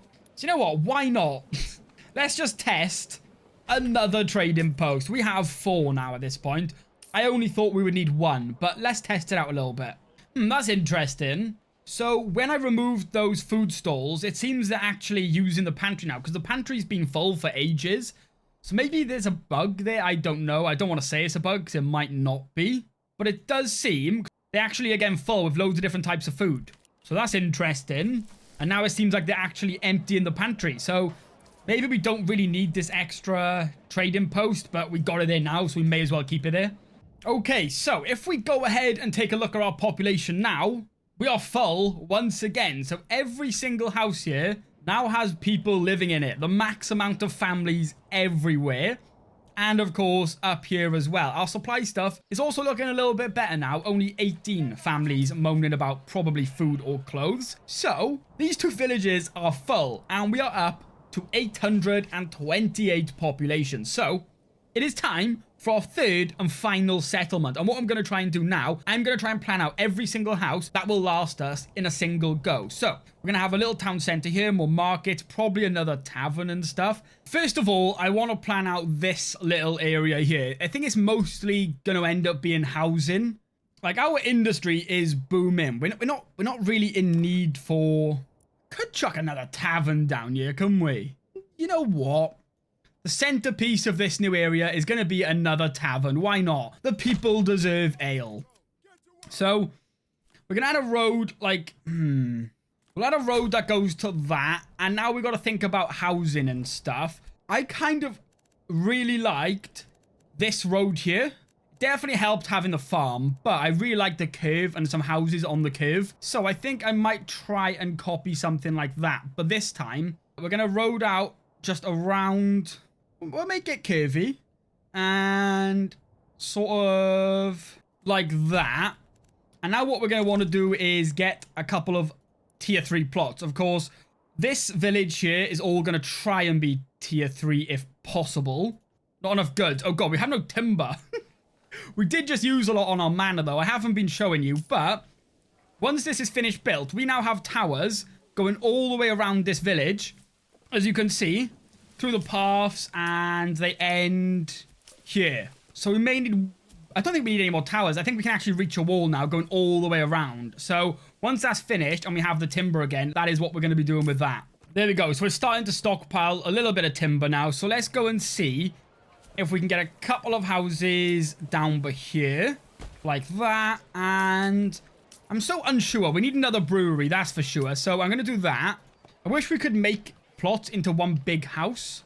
you know what? Why not? Let's just test another trading post. We have 4 now at this point. I only thought we would need 1, but let's test it out a little bit. That's interesting. So when I removed those food stalls, it seems they're actually using the pantry now, because the pantry's been full for ages. So maybe there's a bug there. I don't know. I don't want to say it's a bug, because it might not be. But it does seem they're actually, again, full with loads of different types of food. So that's interesting. And now it seems like they're actually emptying the pantry. So maybe we don't really need this extra trading post, but we got it there now, so we may as well keep it there. Okay, so if we go ahead and take a look at our population now, we are full once again. So every single house here now has people living in it. The max amount of families everywhere. And of course, up here as well. Our supply stuff is also looking a little bit better now. Only 18 families moaning about probably food or clothes. So these 2 villages are full and we are up to 828 population. So it is time for our 3rd and final settlement. And what I'm going to try and do now, I'm going to try and plan out every single house that will last us in a single go. So we're going to have a little town center here, more markets, probably another tavern and stuff. First of all, I want to plan out this little area here. I think it's mostly going to end up being housing. Like, our industry is booming. We're not really in need for... Could chuck another tavern down here, couldn't we? You know what? The centerpiece of this new area is going to be another tavern. Why not? The people deserve ale. So, we're going to add a road, like, we'll add a road that goes to that. And now we've got to think about housing and stuff. I kind of really liked this road here. Definitely helped having the farm, but I really like the curve and some houses on the curve. So I think I might try and copy something like that. But this time, we're going to road out just around... We'll make it curvy. And sort of like that. And now what we're going to want to do is get a couple of tier 3 plots. Of course, this village here is all going to try and be tier 3 if possible. Not enough goods. Oh god, we have no timber. We did just use a lot on our manor though. I haven't been showing you, but once this is finished built, we now have towers going all the way around this village. As you can see, through the paths, and they end here. So we may need... I don't think we need any more towers. I think we can actually reach a wall now going all the way around. So once that's finished and we have the timber again, that is what we're going to be doing with that. There we go. So we're starting to stockpile a little bit of timber now. So let's go and see if we can get a couple of houses down by here. Like that. And I'm so unsure. We need another brewery, that's for sure. So I'm going to do that. I wish we could make plots into one big house.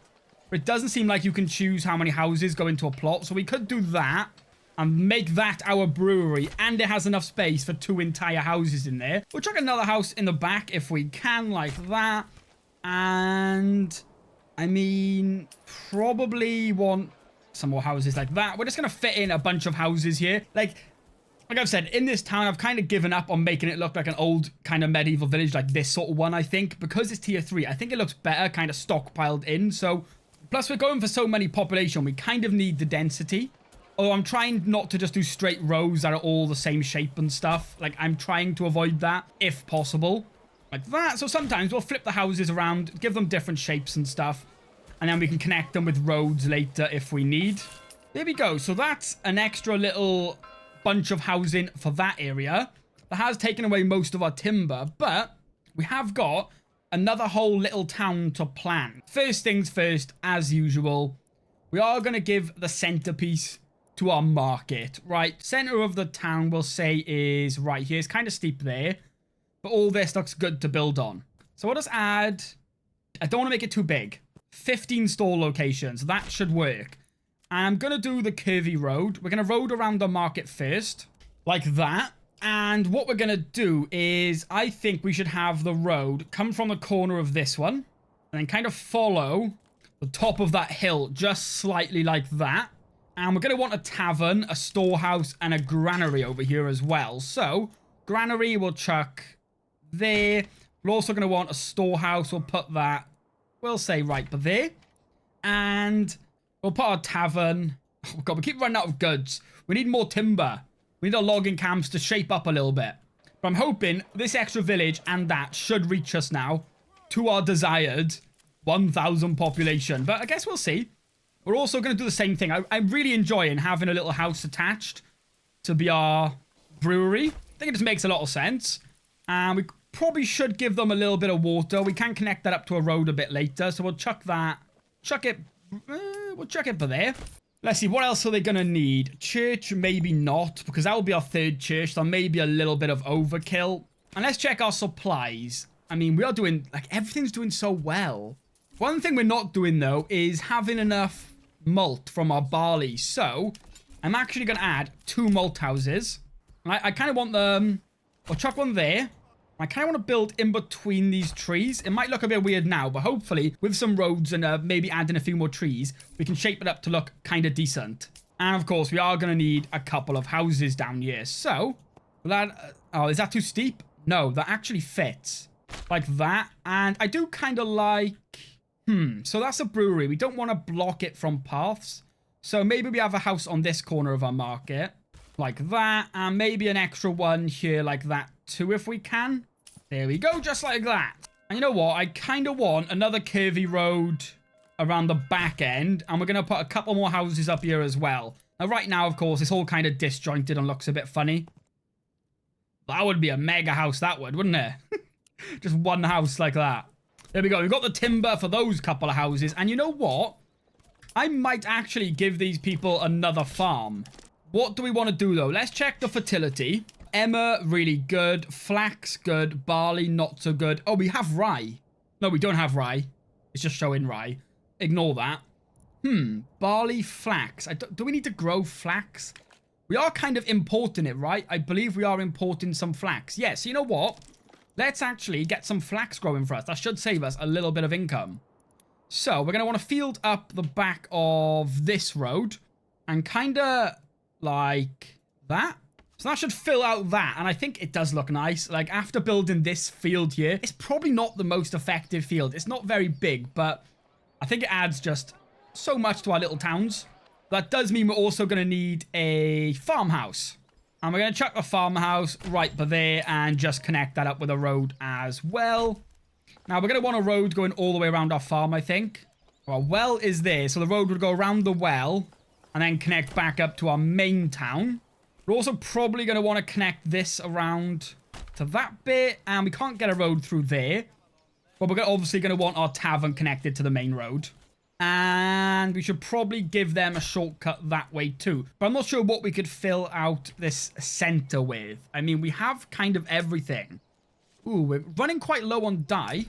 But it doesn't seem like you can choose how many houses go into a plot. So we could do that and make that our brewery. And it has enough space for 2 entire houses in there. We'll chuck another house in the back if we can, like that. And I mean, probably want some more houses like that. We're just going to fit in a bunch of houses here. Like I've said, in this town, I've kind of given up on making it look like an old kind of medieval village like this sort of one, I think. Because it's tier 3, I think it looks better kind of stockpiled in. So, plus we're going for so many population, we kind of need the density. Although I'm trying not to just do straight rows that are all the same shape and stuff. Like, I'm trying to avoid that, if possible. Like that. So sometimes we'll flip the houses around, give them different shapes and stuff. And then we can connect them with roads later if we need. There we go. So that's an extra little bunch of housing for that area. That has taken away most of our timber, but we have got another whole little town to plan. First things first, as usual, we are going to give the centerpiece to our market, right? Center of the town, we'll say, is right here. It's kind of steep there, but all this looks good to build on. So we'll just add, I don't want to make it too big, 15 store locations. That should work. And I'm going to do the curvy road. We're going to road around the market first, like that. And what we're going to do is, I think we should have the road come from the corner of this one, and then kind of follow the top of that hill, just slightly like that. And we're going to want a tavern, a storehouse, and a granary over here as well. So, granary we'll chuck there. We're also going to want a storehouse. We'll put that, we'll say right there. And we'll put our tavern. Oh god, we keep running out of goods. We need more timber. We need our logging camps to shape up a little bit. But I'm hoping this extra village and that should reach us now to our desired 1,000 population. But I guess we'll see. We're also going to do the same thing. I'm really enjoying having a little house attached to be our brewery. I think it just makes a lot of sense. And we probably should give them a little bit of water. We can connect that up to a road a bit later. So we'll chuck that. Chuck it. We'll chuck it for there. Let's see. What else are they going to need? Church, maybe not. Because that will be our third church. So maybe a little bit of overkill. And let's check our supplies. I mean, we are doing... like, everything's doing so well. One thing we're not doing, though, is having enough malt from our barley. So, I'm actually going to add 2 malt houses. I kind of want them... I'll chuck one there. I kind of want to build in between these trees. It might look a bit weird now, but hopefully, with some roads and maybe adding a few more trees, we can shape it up to look kind of decent. And, of course, we are going to need a couple of houses down here. So, that... oh, is that too steep? No, that actually fits. Like that. And I do kind of like... so that's a brewery. We don't want to block it from paths. So maybe we have a house on this corner of our market. Like that. And maybe an extra one here like that too if we can. There we go. Just like that. And you know what? I kind of want another curvy road around the back end. And we're going to put a couple more houses up here as well. Now right now, of course, it's all kind of disjointed and looks a bit funny. That would be a mega house, that would, wouldn't it? Just one house like that. There we go. We've got the timber for those couple of houses. And you know what? I might actually give these people another farm. What do we want to do, though? Let's check the fertility. Emma, really good. Flax, good. Barley, not so good. Oh, we have rye. No, we don't have rye. It's just showing rye. Ignore that. Barley, flax. Do we need to grow flax? We are kind of importing it, right? I believe we are importing some flax. Yes, you know what? Let's actually get some flax growing for us. That should save us a little bit of income. So, we're going to want to field up the back of this road. And kind of like that. So that should fill out that. And I think it does look nice. Like, after building this field here, it's probably not the most effective field. It's not very big, but I think it adds just so much to our little towns. That does mean we're also going to need a farmhouse. And we're going to chuck the farmhouse right there and just connect that up with a road as well. Now, we're going to want a road going all the way around our farm, I think. Our well is there, so the road would go around the well and then connect back up to our main town. We're also probably going to want to connect this around to that bit, and we can't get a road through there. But we're obviously going to want our tavern connected to the main road. And we should probably give them a shortcut that way too. But I'm not sure what we could fill out this center with. I mean, we have kind of everything. Ooh, we're running quite low on dye.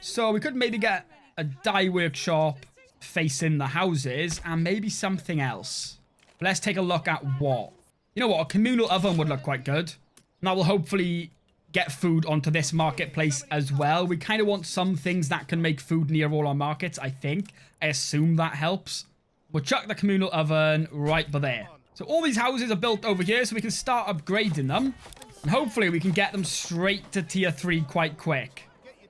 So we could maybe get a dye workshop facing the houses and maybe something else. Let's take a look at what. You know what? A communal oven would look quite good. And that will hopefully get food onto this marketplace as well. We kind of want some things that can make food near all our markets, I think. I assume that helps. We'll chuck the communal oven right there. So all these houses are built over here, so we can start upgrading them. And hopefully we can get them straight to tier 3 quite quick.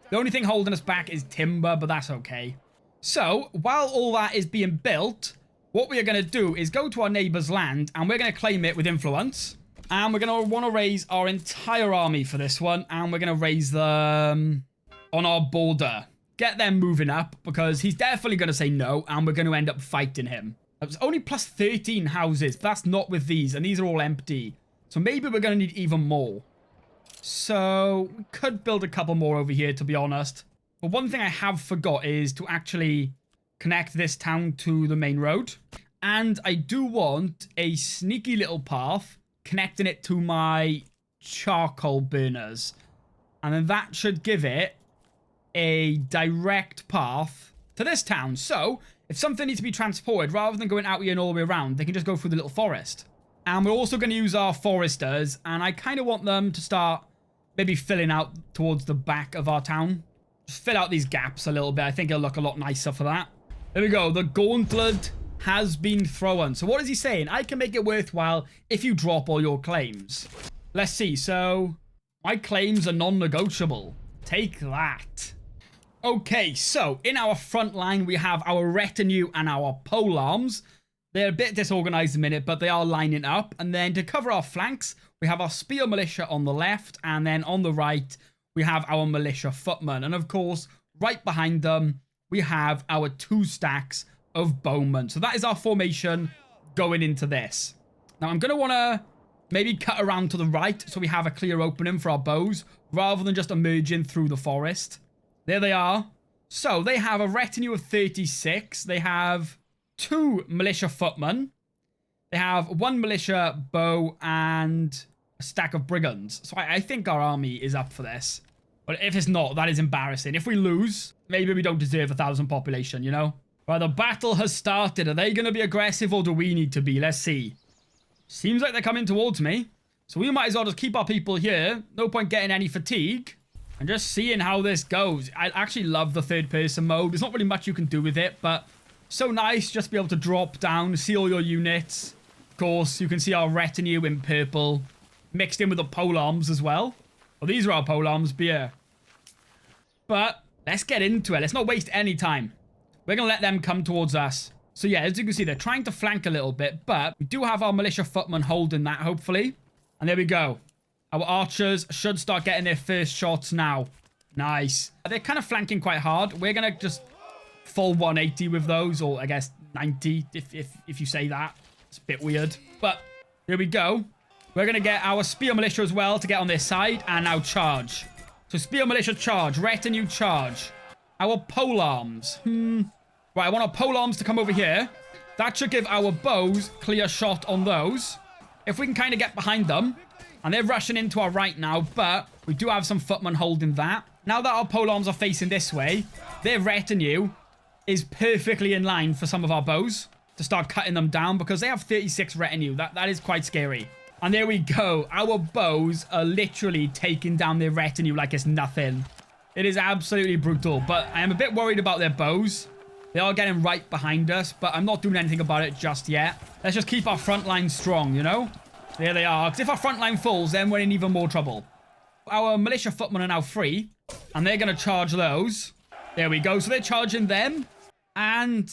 The only thing holding us back is timber, but that's okay. So, while all that is being built, what we are going to do is go to our neighbor's land, and we're going to claim it with influence. And we're going to want to raise our entire army for this one. And we're going to raise them on our border. Get them moving up, because he's definitely going to say no. And we're going to end up fighting him. It was only plus 13 houses. But that's not with these. And these are all empty. So maybe we're going to need even more. So we could build a couple more over here, to be honest. But one thing I have forgot is to actually connect this town to the main road. And I do want a sneaky little path connecting it to my charcoal burners. And then that should give it a direct path to this town. So, if something needs to be transported, rather than going out here and all the way around, they can just go through the little forest. And we're also going to use our foresters, and I kind of want them to start maybe filling out towards the back of our town. Just fill out these gaps a little bit. I think it'll look a lot nicer for that. There we go. The Gauntlet has been thrown. So what is he saying? I can make it worthwhile if you drop all your claims. Let's see. So my claims are non-negotiable. Take that. Okay, so in our front line, we have our retinue and our polearms. They're a bit disorganized a minute, but they are lining up. And then to cover our flanks, we have our spear militia on the left. And then on the right, we have our militia footmen. And of course, right behind them, we have our 2 stacks of bowmen. So that is our formation going into this. Now, I'm going to want to maybe cut around to the right so we have a clear opening for our bows rather than just emerging through the forest. There they are. So they have a retinue of 36. They have 2 militia footmen. They have 1 militia bow and a stack of brigands. So I think our army is up for this. But if it's not, that is embarrassing. If we lose, maybe we don't deserve 1,000 population, you know? Right, the battle has started. Are they going to be aggressive or do we need to be? Let's see. Seems like they're coming towards me. So we might as well just keep our people here. No point getting any fatigue. And just seeing how this goes. I actually love the third-person mode. There's not really much you can do with it, but so nice just be able to drop down, see all your units. Of course, you can see our retinue in purple, mixed in with the polearms as well. Well, these are our polearms, beer. But let's get into it. Let's not waste any time. We're going to let them come towards us. So yeah, as you can see, they're trying to flank a little bit, but we do have our militia footmen holding that, hopefully. And there we go. Our archers should start getting their first shots now. Nice. They're kind of flanking quite hard. We're going to just full 180 with those, or I guess 90, if you say that. It's a bit weird. But here we go. We're going to get our spear militia as well to get on their side, and now charge. So spear militia charge, retinue charge. Our polearms. Right, I want our polearms to come over here. That should give our bows clear shot on those. If we can kind of get behind them. And they're rushing into our right now, but we do have some footmen holding that. Now that our polearms are facing this way, their retinue is perfectly in line for some of our bows to start cutting them down because they have 36 retinue. That is quite scary. And there we go. Our bows are literally taking down their retinue like it's nothing. It is absolutely brutal, but I am a bit worried about their bows. They are getting right behind us, but I'm not doing anything about it just yet. Let's just keep our front line strong, you know? There they are. Because if our front line falls, then we're in even more trouble. Our militia footmen are now free. And they're going to charge those. There we go. So they're charging them. And...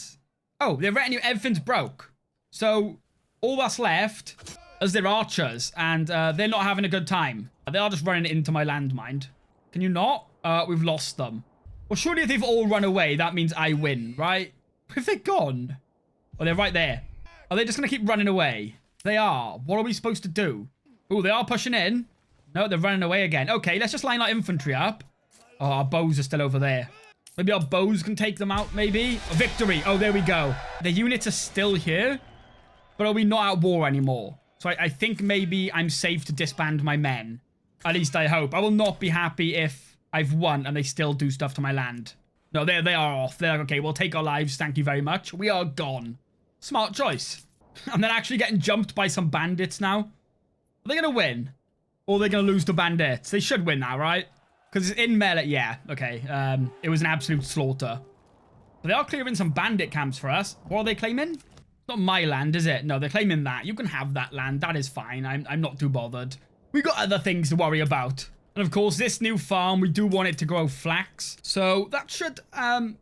oh, their retinue, everything's broke. So all that's left is their archers. And they're not having a good time. They are just running into my landmine. Can you not? We've lost them. Well, surely if they've all run away, that means I win, right? If they're gone. Oh, they're right there. Are they just going to keep running away? They are. What are we supposed to do? Oh, they are pushing in. No, they're running away again. Okay, let's just line our infantry up. Oh, our bows are still over there. Maybe our bows can take them out, maybe? Victory. Oh, there we go. The units are still here. But are we not at war anymore? So I think maybe I'm safe to disband my men. At least I hope. I will not be happy if I've won and they still do stuff to my land. No, they are off. They're like, okay, we'll take our lives. Thank you very much. We are gone. Smart choice. And they're actually getting jumped by some bandits now. Are they going to win? Or are they going to lose to bandits? They should win now, right? Because it's in melee. Yeah, okay. It was an absolute slaughter. But they are clearing some bandit camps for us. What are they claiming? It's not my land, is it? No, they're claiming that. You can have that land. That is fine. I'm not too bothered. We got other things to worry about. And of course, this new farm, we do want it to grow flax. So that should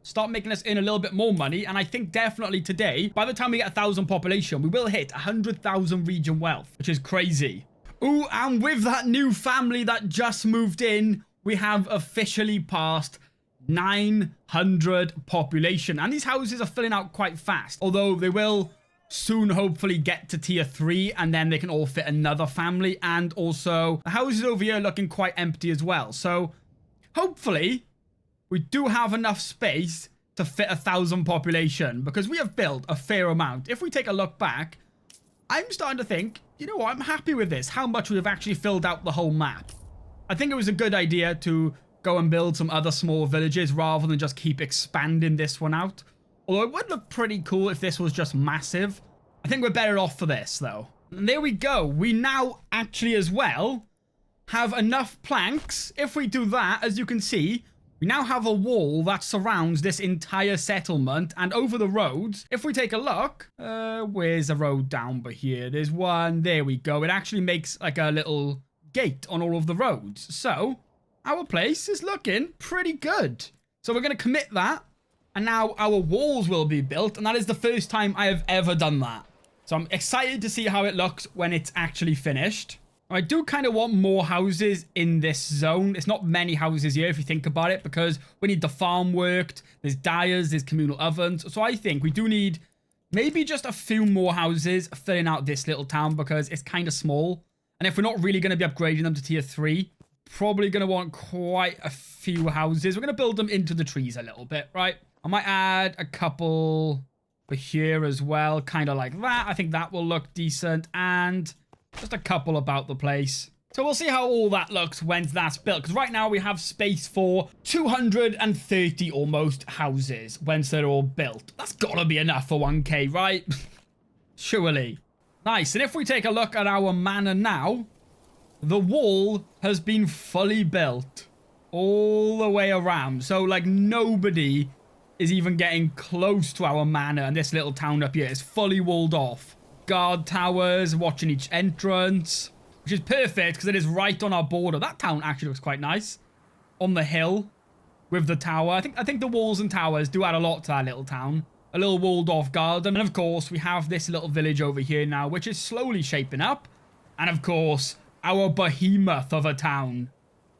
start making us earn a little bit more money. And I think definitely today, by the time we get 1,000 population, we will hit 100,000 region wealth, which is crazy. Ooh, and with that new family that just moved in, we have officially passed 900 population. And these houses are filling out quite fast, although they will soon hopefully get to tier 3 and then they can all fit another family. And also the houses over here are looking quite empty as well, so hopefully we do have enough space to fit 1,000 population, because we have built a fair amount. If we take a look back, I'm starting to think, you know what, I'm happy with this, how much we have actually filled out the whole map. I think it was a good idea to go and build some other small villages rather than just keep expanding this one out. Although it would look pretty cool if this was just massive. I think we're better off for this, though. And there we go. We now actually as well have enough planks. If we do that, as you can see, We now have a wall that surrounds this entire settlement, and over the roads, if we take a look, where's the road down by here? There's one, there we go. It actually makes like a little gate on all of the roads. So, our place is looking pretty good. So we're going to commit that, and now our walls will be built, and that is the first time I have ever done that. So I'm excited to see how it looks when it's actually finished. I do kind of want more houses in this zone. It's not many houses here if you think about it, because we need the farm worked, there's dyers, there's communal ovens. So I think we do need maybe just a few more houses filling out this little town, because it's kind of small. And if we're not really going to be upgrading them to tier 3, probably going to want quite a few houses. We're going to build them into the trees a little bit, right? I might add a couple for here as well, kind of like that. I think that will look decent, and just a couple about the place. So we'll see how all that looks when that's built, because right now we have space for 230 almost houses once they're all built. That's gotta be enough for 1k, right? Surely. Nice. And if we take a look at our manor now, the wall has been fully built all the way around. So like nobody is even getting close to our manor, and this little town up here is fully walled off. Guard towers watching each entrance, which is perfect because it is right on our border. That town actually looks quite nice on the hill with the tower. I think the walls and towers do add a lot to that little town. A little walled off garden, and of course we have this little village over here now, which is slowly shaping up. And of course our behemoth of a town.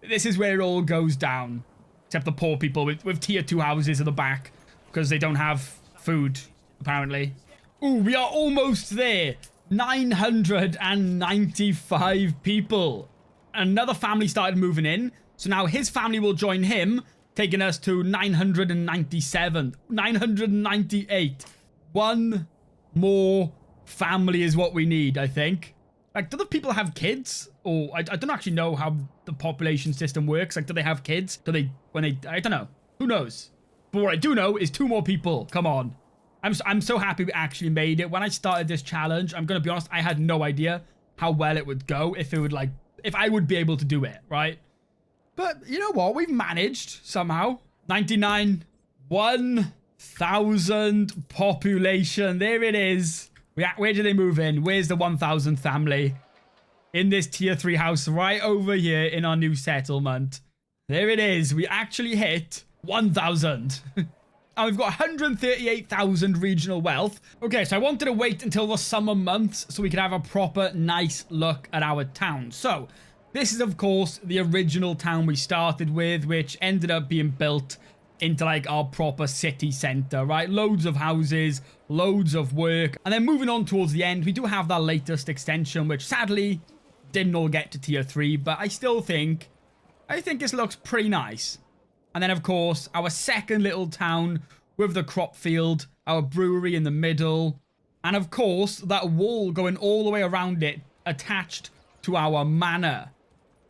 This is where it all goes down, except the poor people with tier 2 houses at the back because they don't have food apparently. Ooh, we are almost there. 995 people. Another family started moving in. So now his family will join him, taking us to 997. 998. One more family is what we need, I think. Like, do the people have kids? Or, I don't actually know how the population system works. Like, do they have kids? Do they, I don't know. Who knows? But what I do know is 2 more people. Come on. I'm so happy we actually made it. When I started this challenge, I'm going to be honest, I had no idea how well it would go, if I would be able to do it, right? But you know what? We've managed somehow. 99, 1,000 population. There it is. Where did they move in? Where's the 1,000th family? In this tier 3 house right over here in our new settlement. There it is. We actually hit 1,000. And we've got 138,000 regional wealth. Okay, so I wanted to wait until the summer months so we could have a proper nice look at our town. So this is, of course, the original town we started with, which ended up being built into like our proper city center, right? Loads of houses, loads of work. And then moving on towards the end, we do have that latest extension, which sadly didn't all get to tier 3, but I think this looks pretty nice. And then, of course, our second little town with the crop field, our brewery in the middle, and, of course, that wall going all the way around it attached to our manor.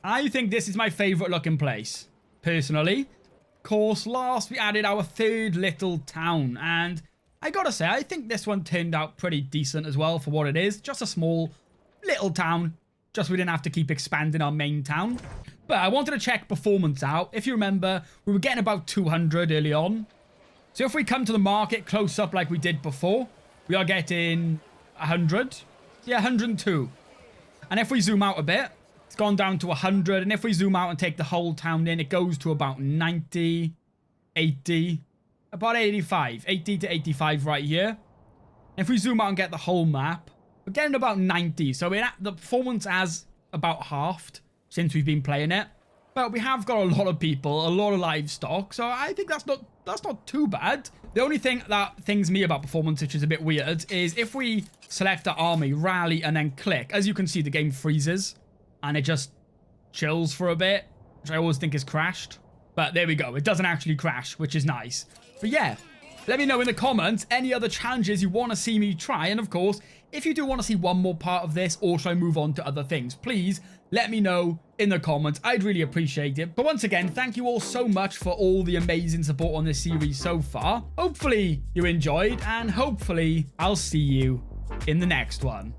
I think this is my favorite looking place, personally. Of course, last we added our third little town, and I gotta say, I think this one turned out pretty decent as well for what it is. Just a small little town, just we didn't have to keep expanding our main town. But I wanted to check performance out. If you remember, we were getting about 200 early on. So if we come to the market close up like we did before, we are getting 100. Yeah, 102. And if we zoom out a bit, it's gone down to 100. And if we zoom out and take the whole town in, it goes to about 90, 80, about 85. 80 to 85 right here. And if we zoom out and get the whole map, we're getting about 90. So the performance has about halved since we've been playing it. But we have got a lot of people, a lot of livestock, so I think that's not too bad. The only thing that things me about performance, which is a bit weird, is if we select our army, rally, and then click, as you can see, the game freezes, and it just chills for a bit, which I always think is crashed. But there we go, it doesn't actually crash, which is nice. But yeah, let me know in the comments any other challenges you want to see me try, and of course, if you do want to see one more part of this, or should I move on to other things, please let me know in the comments. I'd really appreciate it. But once again, thank you all so much for all the amazing support on this series so far. Hopefully you enjoyed, and hopefully I'll see you in the next one.